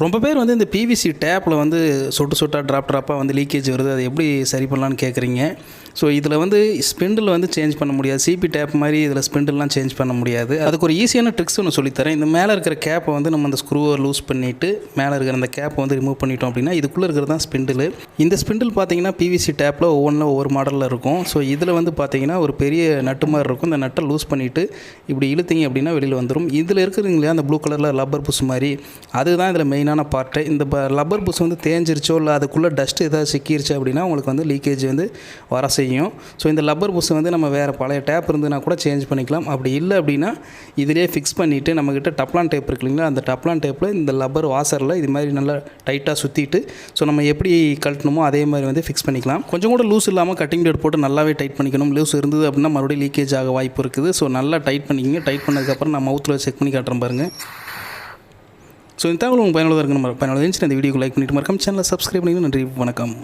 ரொம்ப பேர் வந்து இந்த பிவிசி டேப்பில் வந்து சொட்டு சொட்டாக ட்ராப்பாக வந்து லீக்கேஜ் வருது. அது எப்படி சரி பண்ணலான்னு கேட்குறீங்க. ஸோ இதில் வந்து ஸ்பிண்டில் வந்து சேஞ்ச் பண்ண முடியாது. சிபி டேப் மாதிரி இதில் ஸ்பிண்டில்லாம் சேஞ்ச் பண்ண முடியாது. அதுக்கு ஒரு ஈஸியான ட்ரிக்ஸ் ஒன்று சொல்லித்தரேன். இந்த மேலே இருக்கிற கேப்பை வந்து நம்ம அந்த ஸ்க்ரூவை லூஸ் பண்ணிவிட்டு மேலே இருக்கிற அந்த கேப்பை வந்து ரிமூவ் பண்ணிட்டோம் அப்படின்னா இதுக்குள்ளே இருக்கிறது தான் ஸ்பிண்டில். இந்த ஸ்பிண்டில் பார்த்தீங்கன்னா பிவிசி டேப்பில் ஒவ்வொரு மாடலில் இருக்கும். ஸோ இதில் வந்து பார்த்தீங்கன்னா ஒரு பெரிய நட்டு மாதிரி இருக்கும். இந்த நட்டை லூஸ் பண்ணிவிட்டு இப்படி இழுத்தீங்க அப்படின்னா வெளியில் வந்துடும். இதில் இருக்கிறீங்களா அந்த ப்ளூ கலரில் லப்பர் புஷ் மாதிரி, அதுதான் இதில் மெயினான பார்ட்டு. இந்த லப்பர் புஷ் வந்து தேஞ்சிருச்சோ இல்லை அதுக்குள்ளே டஸ்ட் ஏதாவது சிக்கிருச்சு அப்படின்னா உங்களுக்கு வந்து லீக்கேஜ் வந்து வர செய்யும். ஸோ இந்த லப்பர் புஷ் வந்து நம்ம வேறு பழைய டேப் இருந்துன்னா கூட சேஞ்ச் பண்ணிக்கலாம். அப்படி இல்லை அப்படின்னா இதிலே ஃபிக்ஸ் பண்ணிவிட்டு நம்மக்கிட்ட டப்லான் டேப் இருக்கு இல்லைங்களா, அந்த டப்லான் டேப்பில் இந்த லப்பர் வாசரில் இது மாதிரி நல்லா டைட்டாக சுற்றிட்டு ஸோ நம்ம எப்படி கழட்டணுமோ அதே மாதிரி வந்து ஃபிக்ஸ் பண்ணிக்கலாம். கொஞ்சம் கூட லூஸ் இல்லாமல் கட்டிங் டேட் போட்டு நல்லாவே டைட் பண்ணிக்கணும். லூஸ் இருந்தது அப்படின்னா மறுபடியும் லீக்கேஜ் ஆக வாய்ப்பு இருக்குது. ஸோ நல்லா டைட் பண்ணிக்கங்க. டைட் பண்ணதுக்கப்புறம் நான் மவுத்தில் செக் பண்ணி காட்டுறேன் பாருங்கள். ஸோ இந்த தகவல் உங்களுக்கு பயனுள்ளதாக இருக்குன்னு பயனுள்ளதாக இருந்துச்சு. இந்த வீடியோக்கு லைக் பண்ணிட்டு மறக்காம சேனலை சப்ஸ்கிரைப் பண்ணிங்கன்னா நன்றி, வணக்கம்.